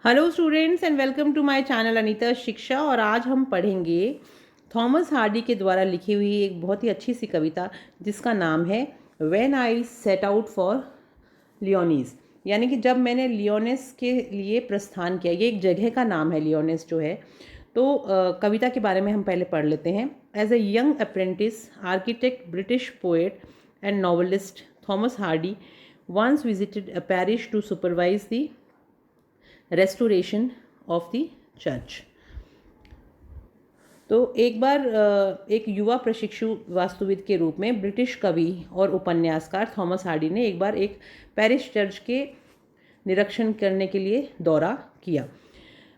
Hello students and welcome to my channel Anita Shiksha. और आज हम पढ़ेंगे थॉमस हार्डी के द्वारा लिखी हुई एक बहुत ही अच्छी सी कविता जिसका नाम है when I set out for Lyonnesse. यानी कि जब मैंने लियोनेस के लिए प्रस्थान किया। ये एक जगह का नाम है लियोनेस जो है। तो कविता के बारे में हम पहले पढ़ लेते हैं। As a young apprentice architect British poet and novelist Thomas Hardy once visited a parish to supervise the restoration of the church। तो एक बार एक युवा प्रशिक्षु वास्तुविद के रूप में ब्रिटिश कवि और उपन्यासकार थॉमस हार्डी ने एक बार एक पैरिश चर्च के निरीक्षण करने के लिए दौरा किया।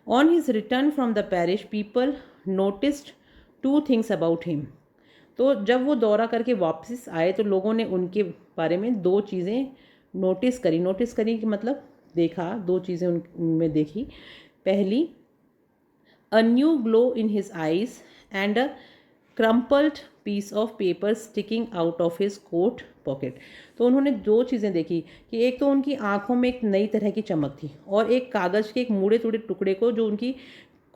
On his return from the parish people noticed two things about him. तो जब वो दौरा करके वापस आए तो लोगों ने उनके बारे में दो चीज़ें नोटिस करी कि मतलब देखा, दो चीज़ें उनमें देखी। पहली, a new glow in his eyes and a crumpled piece of paper sticking out of his coat pocket. तो उन्होंने दो चीज़ें देखी कि एक तो उनकी आंखों में एक नई तरह की चमक थी और एक कागज़ के एक मुड़े तुड़े टुकड़े को जो उनकी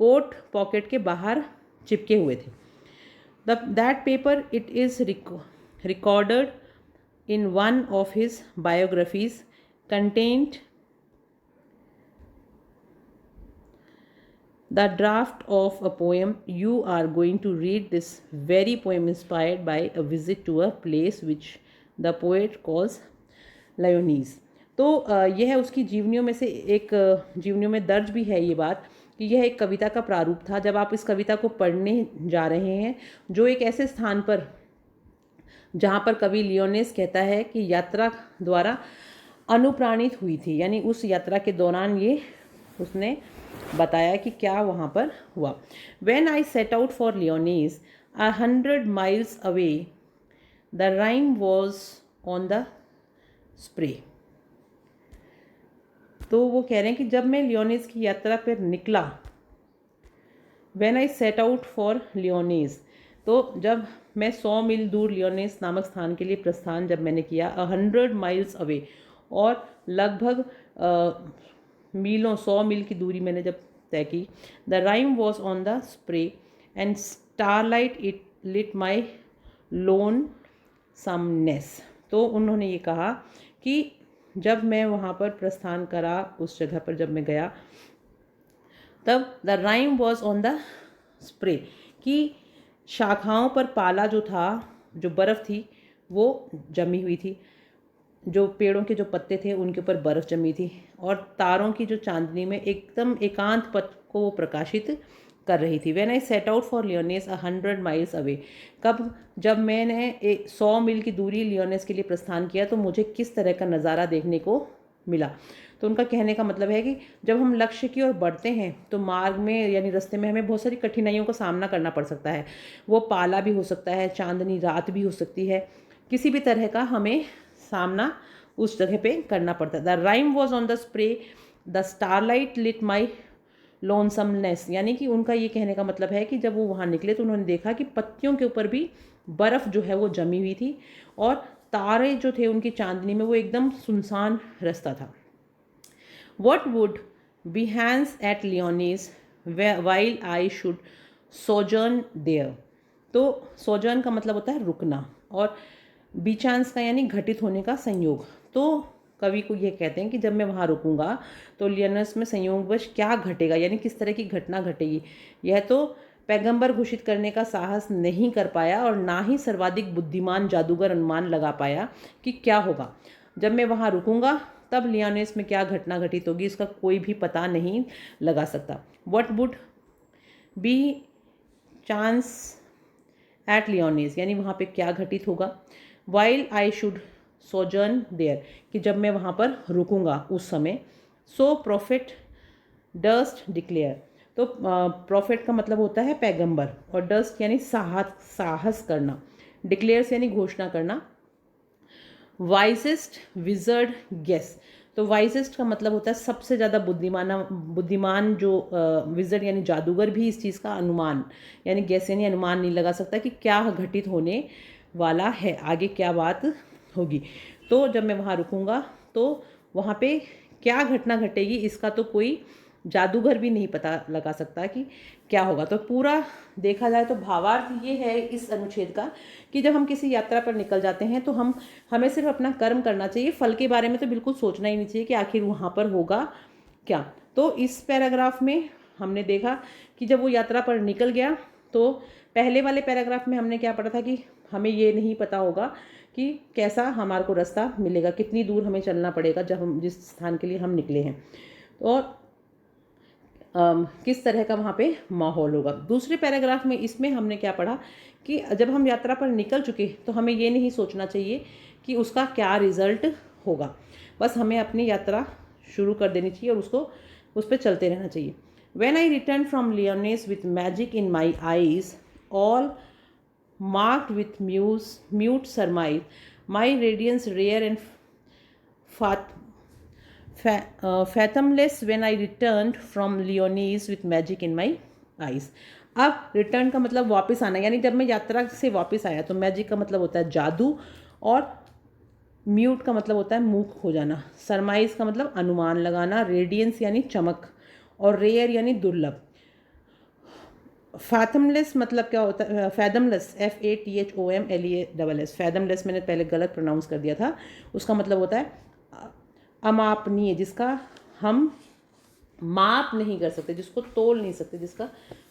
कोट पॉकेट के बाहर चिपके हुए थे। That paper it is recorded in one of his biographies contained the draft of a poem. You are going to read this very poem inspired by a visit to a place which the poet calls Lyonese। तो यह उसकी जीवनियों में से एक जीवनियों में दर्ज भी है ये बात कि यह एक कविता का प्रारूप था। जब आप इस कविता को पढ़ने जा रहे हैं जो एक ऐसे स्थान पर जहाँ पर कवि लियोनेस कहता है कि यात्रा द्वारा अनुप्राणित हुई थी, यानी उस यात्रा के दौरान ये उसने बताया कि क्या वहाँ पर हुआ। When I set out for Lyonese 100 miles away, the Rhine was on the spray। तो वो कह रहे हैं कि जब मैं लियोनेस की यात्रा पर निकला, When I set out for Lyonese, तो जब मैं 100 मील दूर लियोनेस नामक स्थान के लिए प्रस्थान जब मैंने किया, 100 माइल्स अवे, और लगभग मीलों 100 मील की दूरी मैंने जब तय की। The rime was on the spray and starlight it lit my lonesomeness. तो उन्होंने ये कहा कि जब मैं वहाँ पर प्रस्थान करा, उस जगह पर जब मैं गया, तब the rime was on the spray कि शाखाओं पर पाला जो था, जो बर्फ़ थी वो जमी हुई थी, जो पेड़ों के जो पत्ते थे उनके ऊपर बर्फ़ जमी थी और तारों की जो चांदनी में एकदम एकांत पथ को वो प्रकाशित कर रही थी। When I set out for लियोनेस 100 miles away, कब जब मैंने 100 मील की दूरी लियोनेस के लिए प्रस्थान किया तो मुझे किस तरह का नज़ारा देखने को मिला। तो उनका कहने का मतलब है कि जब हम लक्ष्य की ओर बढ़ते हैं तो मार्ग में यानी रास्ते में हमें बहुत सारी कठिनाइयों का सामना करना पड़ सकता है। वो पाला भी हो सकता है, चांदनी रात भी हो सकती है, किसी भी तरह का हमें सामना उस जगह पे करना पड़ता है। The rime was on the spray, the starlight lit my lonesomeness. यानी कि उनका ये कहने का मतलब है कि जब वो वहाँ निकले तो उन्होंने देखा कि पत्तियों के ऊपर भी बर्फ़ जो है वो जमी हुई थी और तारे जो थे उनकी चांदनी में वो एकदम सुनसान रास्ता था। What would behance at Lyonese while I should sojourn there। तो sojourn का मतलब होता है रुकना और बिचांस का यानी घटित होने का संयोग। तो कवि को ये कहते हैं कि जब मैं वहाँ रुकूंगा तो लियोनेस में संयोगवश क्या घटेगा, यानी किस तरह की घटना घटेगी। यह तो पैगंबर घोषित करने का साहस नहीं कर पाया और ना ही सर्वाधिक बुद्धिमान जादूगर अनुमान लगा पाया कि क्या होगा। जब मैं वहाँ रुकूंगा तब लियोनेस में क्या घटना घटित होगी इसका कोई भी पता नहीं लगा सकता। What would be chance at Lyonnesse, यानी वहाँ पे क्या घटित होगा। While I should sojourn there, कि जब मैं वहाँ पर रुकूंगा उस समय। सो प्रॉफिट डस्ट डिक्लेयर, तो प्रॉफिट का मतलब होता है पैगंबर और डस्ट यानी साहस करना, डिक्लेयर्स यानी घोषणा करना। वाइजेस्ट विजर्ड गेस, तो वाइजेस्ट का मतलब होता है सबसे ज़्यादा बुद्धिमान जो विजर्ड यानी जादूगर भी इस चीज़ का अनुमान यानी गेस यानी अनुमान नहीं लगा सकता कि क्या घटित होने वाला है, आगे क्या बात होगी। तो जब मैं वहाँ रुकूंगा तो वहाँ पे क्या घटना घटेगी इसका तो कोई जादूगर भी नहीं पता लगा सकता कि क्या होगा। तो पूरा देखा जाए तो भावार्थ ये है इस अनुच्छेद का कि जब हम किसी यात्रा पर निकल जाते हैं तो हमें सिर्फ अपना कर्म करना चाहिए, फल के बारे में तो बिल्कुल सोचना ही नहीं चाहिए कि आखिर वहाँ पर होगा क्या। तो इस पैराग्राफ में हमने देखा कि जब वो यात्रा पर निकल गया तो पहले वाले पैराग्राफ में हमने क्या पढ़ा था कि हमें ये नहीं पता होगा कि कैसा हमारे को रास्ता मिलेगा, कितनी दूर हमें चलना पड़ेगा जब हम जिस स्थान के लिए हम निकले हैं, और किस तरह का वहाँ पे माहौल होगा। दूसरे पैराग्राफ में इसमें हमने क्या पढ़ा कि जब हम यात्रा पर निकल चुके तो हमें ये नहीं सोचना चाहिए कि उसका क्या रिज़ल्ट होगा, बस हमें अपनी यात्रा शुरू कर देनी चाहिए और उस पर चलते रहना चाहिए। When I returned from Lyonesse with magic in my eyes, all marked with mute surmise, my radiance rare and fathomless when I returned from Lyonesse with magic in my eyes। अब रिटर्न का मतलब वापस आना, यानी जब मैं यात्रा से वापस आया तो मैजिक का मतलब होता है जादू, और म्यूट का मतलब होता है मूक हो जाना, सरमाइज का मतलब अनुमान लगाना, रेडियंस यानी चमक, और रेयर यानी दुर्लभ। फैथमलेस मतलब क्या होता है, फैदमलेस FATHOMLESS, फैदमलेस मैंने पहले गलत प्रोनाउंस कर दिया था, उसका मतलब होता है अमापनीय, जिसका हम माप नहीं कर सकते, जिसको तोल नहीं सकते, जिसका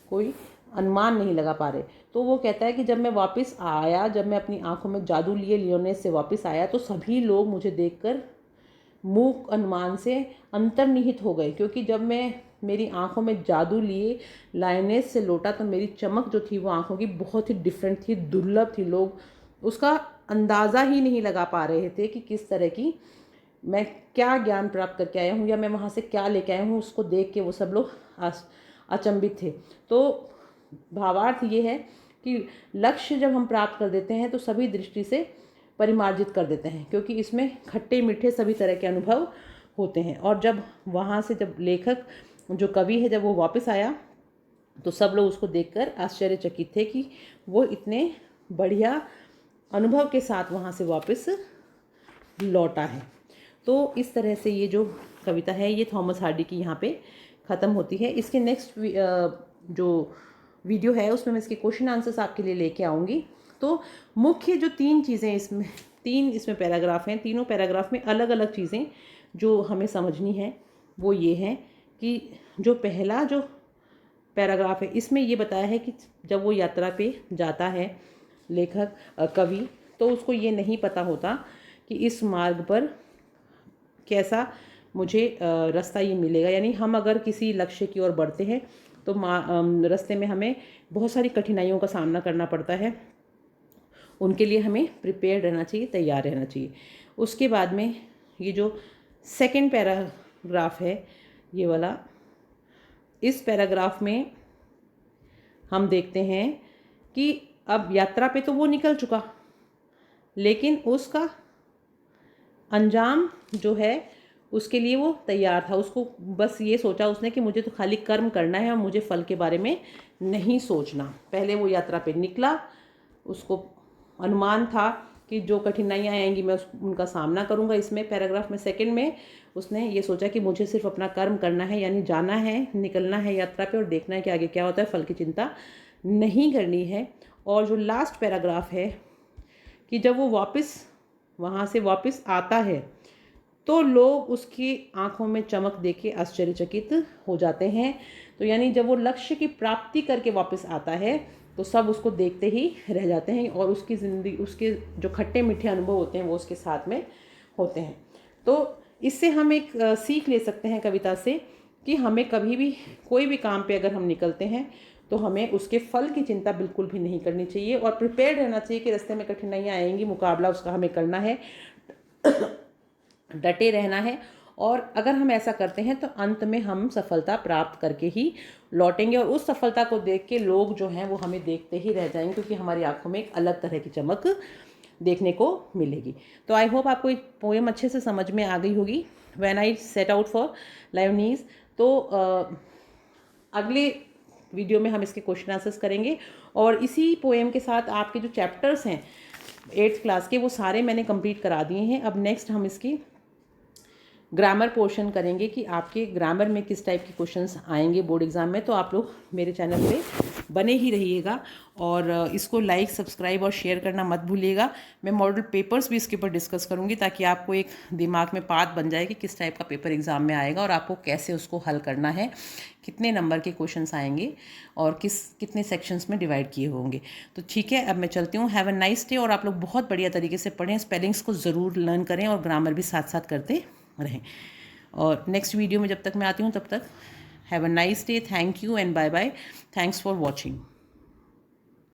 कोई अनुमान नहीं लगा पा रहे। तो वो कहता है कि जब मैं वापस आया, जब मैं अपनी आंखों में जादू लिए लियोनेस से वापस आया तो सभी लोग मुझे देखकर मूक अनुमान से अंतर्निहित हो गए, क्योंकि जब मैं मेरी आंखों में जादू लिए लायनेस से लौटा तो मेरी चमक जो थी वो आंखों की बहुत ही डिफरेंट थी, दुर्लभ थी। लोग उसका अंदाज़ा ही नहीं लगा पा रहे थे कि किस तरह की मैं क्या ज्ञान प्राप्त करके आया हूँ या मैं वहाँ से क्या लेके आया हूँ। उसको देख के वो सब लोग अचंभित थे। तो भावार्थ ये है कि लक्ष्य जब हम प्राप्त कर देते हैं तो सभी दृष्टि से परिमार्जित कर देते हैं, क्योंकि इसमें खट्टे मीठे सभी तरह के अनुभव होते हैं। और जब वहाँ से जब लेखक जो कवि है जब वो वापस आया तो सब लोग उसको देखकर आश्चर्यचकित थे कि वो इतने बढ़िया अनुभव के साथ वहाँ से वापस लौटा है। तो इस तरह से ये जो कविता है ये थॉमस हार्डी की यहाँ पे ख़त्म होती है। इसके नेक्स्ट जो वीडियो है उसमें मैं इसके क्वेश्चन आंसर्स आपके लिए लेके आऊँगी। तो मुख्य जो तीन चीज़ें इसमें पैराग्राफ हैं, तीनों पैराग्राफ में अलग अलग चीज़ें जो हमें समझनी है वो ये हैं कि जो पहला जो पैराग्राफ है इसमें ये बताया है कि जब वो यात्रा पे जाता है लेखक कवि, तो उसको ये नहीं पता होता कि इस मार्ग पर कैसा मुझे रास्ता ये मिलेगा। यानी हम अगर किसी लक्ष्य की ओर बढ़ते हैं तो रास्ते में हमें बहुत सारी कठिनाइयों का सामना करना पड़ता है, उनके लिए हमें प्रिपेयर रहना चाहिए, तैयार रहना चाहिए। उसके बाद में ये जो सेकंड पैराग्राफ है ये वाला, इस पैराग्राफ में हम देखते हैं कि अब यात्रा पे तो वो निकल चुका, लेकिन उसका अंजाम जो है उसके लिए वो तैयार था। उसको बस ये सोचा उसने कि मुझे तो खाली कर्म करना है और मुझे फल के बारे में नहीं सोचना। पहले वो यात्रा पे निकला, उसको अनुमान था कि जो कठिनाइयाँ आएंगी मैं उनका सामना करूँगा। इसमें पैराग्राफ में सेकंड में उसने ये सोचा कि मुझे सिर्फ अपना कर्म करना है, यानी जाना है, निकलना है यात्रा पे और देखना है कि आगे क्या होता है, फल की चिंता नहीं करनी है। और जो लास्ट पैराग्राफ है कि जब वो वहाँ से वापस आता है तो लोग उसकी आंखों में चमक देख के आश्चर्यचकित हो जाते हैं। तो यानी जब वो लक्ष्य की प्राप्ति करके वापस आता है तो सब उसको देखते ही रह जाते हैं और उसकी ज़िंदगी, उसके जो खट्टे मीठे अनुभव होते हैं वो उसके साथ में होते हैं। तो इससे हम एक सीख ले सकते हैं कविता से कि हमें कभी भी कोई भी काम पे अगर हम निकलते हैं तो हमें उसके फल की चिंता बिल्कुल भी नहीं करनी चाहिए और प्रिपेयर्ड रहना चाहिए कि रास्ते में कठिनाइयाँ आएंगी, मुकाबला उसका हमें करना है, डटे रहना है। और अगर हम ऐसा करते हैं तो अंत में हम सफलता प्राप्त करके ही लौटेंगे और उस सफलता को देख के लोग जो हैं वो हमें देखते ही रह जाएंगे, क्योंकि हमारी आंखों में एक अलग तरह की चमक देखने को मिलेगी। तो आई होप आपको ये पोएम अच्छे से समझ में आ गई होगी, when I set out for Lyonnesse. तो अगले वीडियो में हम इसके क्वेश्चन आंसर्स करेंगे और इसी पोएम के साथ आपके जो चैप्टर्स हैं 8th क्लास के वो सारे मैंने कंप्लीट करा दिए हैं। अब नेक्स्ट हम इसकी ग्रामर पोर्शन करेंगे कि आपके ग्रामर में किस टाइप के क्वेश्चंस आएंगे बोर्ड एग्ज़ाम में। तो आप लोग मेरे चैनल पे बने ही रहिएगा और इसको लाइक, सब्सक्राइब और शेयर करना मत भूलिएगा। मैं मॉडल पेपर्स भी इसके ऊपर डिस्कस करूँगी ताकि आपको एक दिमाग में बात बन जाए कि किस टाइप का पेपर एग्ज़ाम में आएगा और आपको कैसे उसको हल करना है, कितने नंबर के क्वेश्चंस आएंगे और कितने सेक्शंस में डिवाइड किए होंगे। तो ठीक है, अब मैं चलती हूँ। Have a nice day. और आप लोग बहुत बढ़िया तरीके से पढ़ें, स्पेलिंग्स को ज़रूर लर्न करें और ग्रामर भी साथ साथ करते रहें। और नेक्स्ट वीडियो में जब तक मैं आती हूँ तब तक have a nice day. Thank you and bye bye. Thanks for watching.